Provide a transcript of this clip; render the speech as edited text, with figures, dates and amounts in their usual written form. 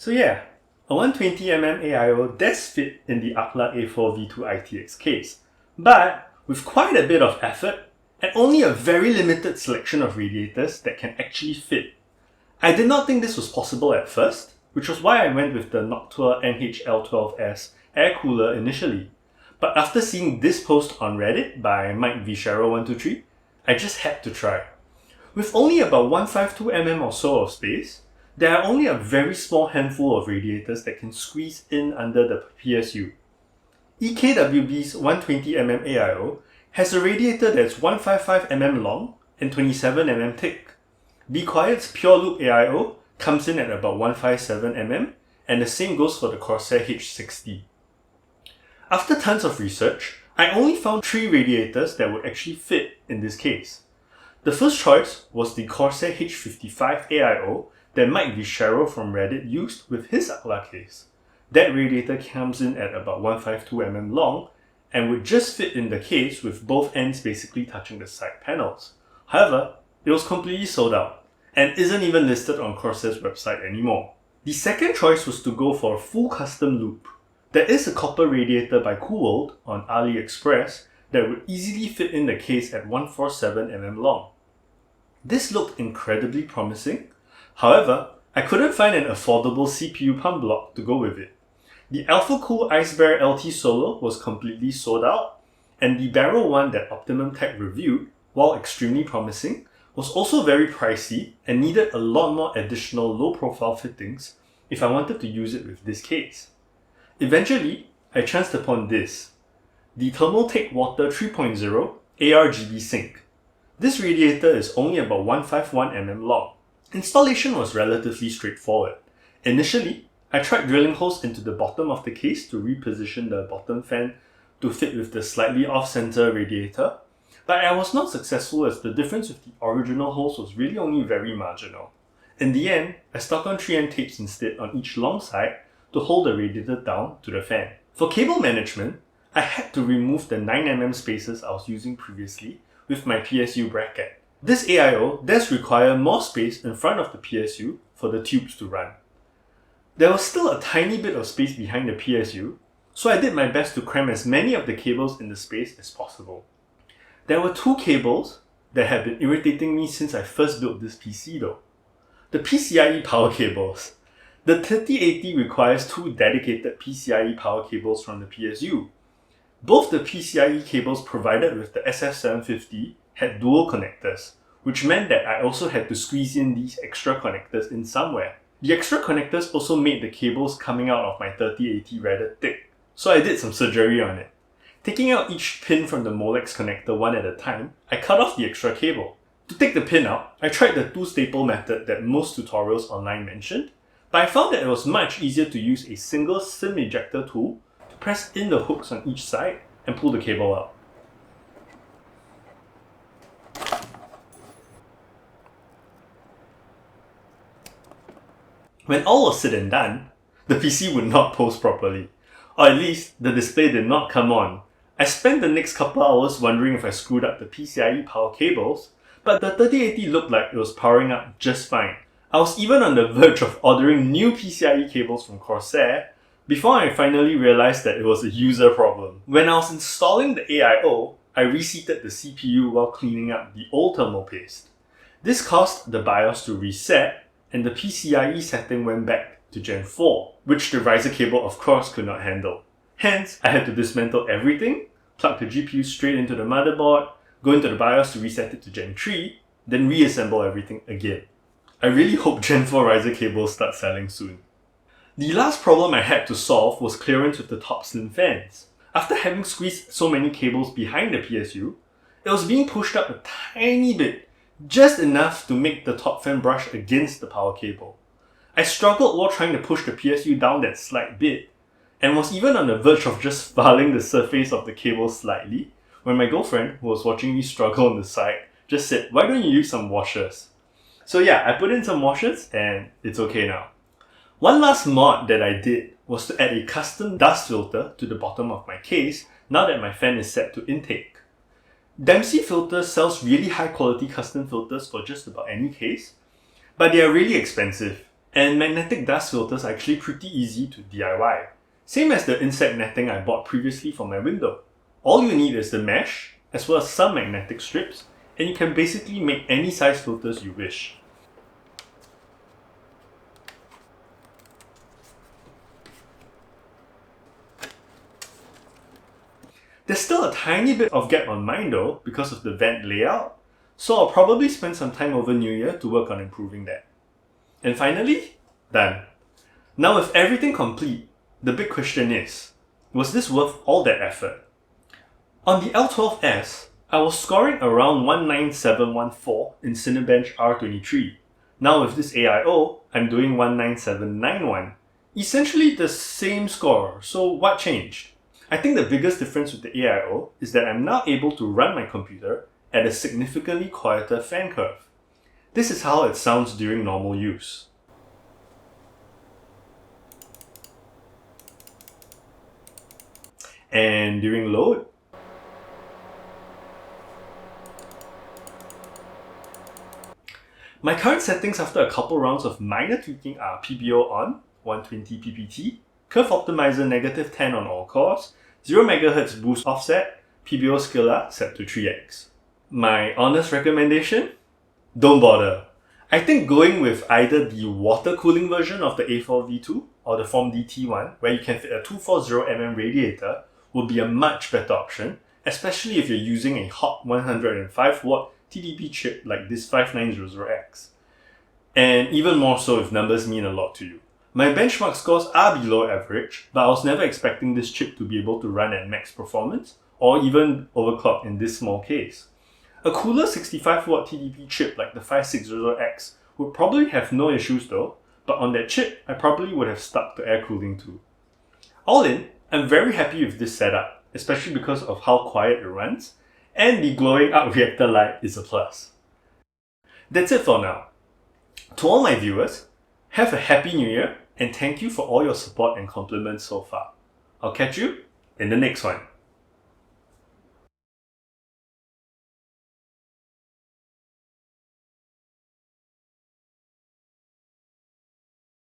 So yeah, a 120mm AIO does fit in the Akla A4 V2 ITX case, but with quite a bit of effort and only a very limited selection of radiators that can actually fit. I did not think this was possible at first, which was why I went with the Noctua NHL12S air cooler initially. But after seeing this post on Reddit by Mike Vishero123, I just had to try. With only about 152mm or so of space, there are only a very small handful of radiators that can squeeze in under the PSU. EKWB's 120mm AIO has a radiator that's 155mm long and 27mm thick. Be Quiet's Pure Loop AIO comes in at about 157mm, and the same goes for the Corsair H60. After tons of research, I only found 3 radiators that would actually fit in this case. The first choice was the Corsair H55 AIO that Mike Vishero from Reddit used with his Akla case. That radiator comes in at about 152mm long and would just fit in the case with both ends basically touching the side panels. However, it was completely sold out and isn't even listed on Corsair's website anymore. The second choice was to go for a full custom loop. There is a copper radiator by Coolworld on AliExpress that would easily fit in the case at 147mm long. This looked incredibly promising. However, I couldn't find an affordable CPU pump block to go with it. The AlphaCool Icebear LT Solo was completely sold out, and the Barrel one that Optimum Tech reviewed, while extremely promising, was also very pricey and needed a lot more additional low-profile fittings if I wanted to use it with this case. Eventually, I chanced upon this, the Thermaltake Water 3.0 ARGB Sync. This radiator is only about 151mm long. Installation was relatively straightforward. Initially, I tried drilling holes into the bottom of the case to reposition the bottom fan to fit with the slightly off-center radiator, but I was not successful as the difference with the original holes was really only very marginal. In the end, I stuck on 3M tapes instead on each long side to hold the radiator down to the fan. For cable management, I had to remove the 9mm spacers I was using previously with my PSU bracket. This AIO does require more space in front of the PSU for the tubes to run. There was still a tiny bit of space behind the PSU, so I did my best to cram as many of the cables in the space as possible. There were 2 cables that had been irritating me since I first built this PC though. The PCIe power cables. The 3080 requires 2 dedicated PCIe power cables from the PSU. Both the PCIe cables provided with the SF750 had dual connectors, which meant that I also had to squeeze in these extra connectors in somewhere. The extra connectors also made the cables coming out of my 3080 rather thick, so I did some surgery on it. Taking out each pin from the Molex connector one at a time, I cut off the extra cable. To take the pin out, I tried the 2-staple method that most tutorials online mentioned, but I found that it was much easier to use a single SIM ejector tool to press in the hooks on each side and pull the cable out. When all was said and done, the PC would not pose properly, or at least the display did not come on. I spent the next couple hours wondering if I screwed up the PCIe power cables, but the 3080 looked like it was powering up just fine. I was even on the verge of ordering new PCIe cables from Corsair before I finally realized that it was a user problem. When I was installing the AIO, I reseated the CPU while cleaning up the old thermal paste. This caused the BIOS to reset, and the PCIe setting went back to Gen 4, which the riser cable of course could not handle. Hence, I had to dismantle everything, plug the GPU straight into the motherboard, go into the BIOS to reset it to Gen 3, then reassemble everything again. I really hope Gen 4 riser cables start selling soon. The last problem I had to solve was clearance with the top slim fans. After having squeezed so many cables behind the PSU, it was being pushed up a tiny bit, just enough to make the top fan brush against the power cable. I struggled while trying to push the PSU down that slight bit, and was even on the verge of just filing the surface of the cable slightly, when my girlfriend, who was watching me struggle on the side, just said, "Why don't you use some washers?" So yeah, I put in some washers and it's okay now. One last mod that I did was to add a custom dust filter to the bottom of my case now that my fan is set to intake. Dempsey Filters sells really high quality custom filters for just about any case, but they are really expensive, And magnetic dust filters are actually pretty easy to DIY. Same as the insect netting I bought previously for my window. All you need is the mesh, as well as some magnetic strips, and you can basically make any size filters you wish. There's still a tiny bit of gap on mine though, because of the vent layout, so I'll probably spend some time over New Year to work on improving that. And finally, done. Now with everything complete, the big question is, was this worth all that effort? On the L12S, I was scoring around 19714 in Cinebench R23. Now with this AIO, I'm doing 19791. Essentially the same score, so what changed? I think the biggest difference with the AIO is that I'm now able to run my computer at a significantly quieter fan curve. This is how it sounds during normal use. And during load, my current settings after a couple rounds of minor tweaking are PBO on, 120 ppt, Curve Optimizer -10 on all cores, 0 MHz boost offset, PBO scalar set to 3x. My honest recommendation? Don't bother. I think going with either the water cooling version of the A4V2 or the Form DT one, where you can fit a 240mm radiator, would be a much better option, especially if you're using a hot 105W TDP chip like this 5900X. And even more so if numbers mean a lot to you. My benchmark scores are below average, but I was never expecting this chip to be able to run at max performance, or even overclock in this small case. A cooler 65W TDP chip like the 560X would probably have no issues though, but on that chip, I probably would have stuck to air cooling too. All in, I'm very happy with this setup, especially because of how quiet it runs, and the glowing arc reactor light is a plus. That's it for now. To all my viewers, have a happy new year, and thank you for all your support and compliments so far. I'll catch you in the next one.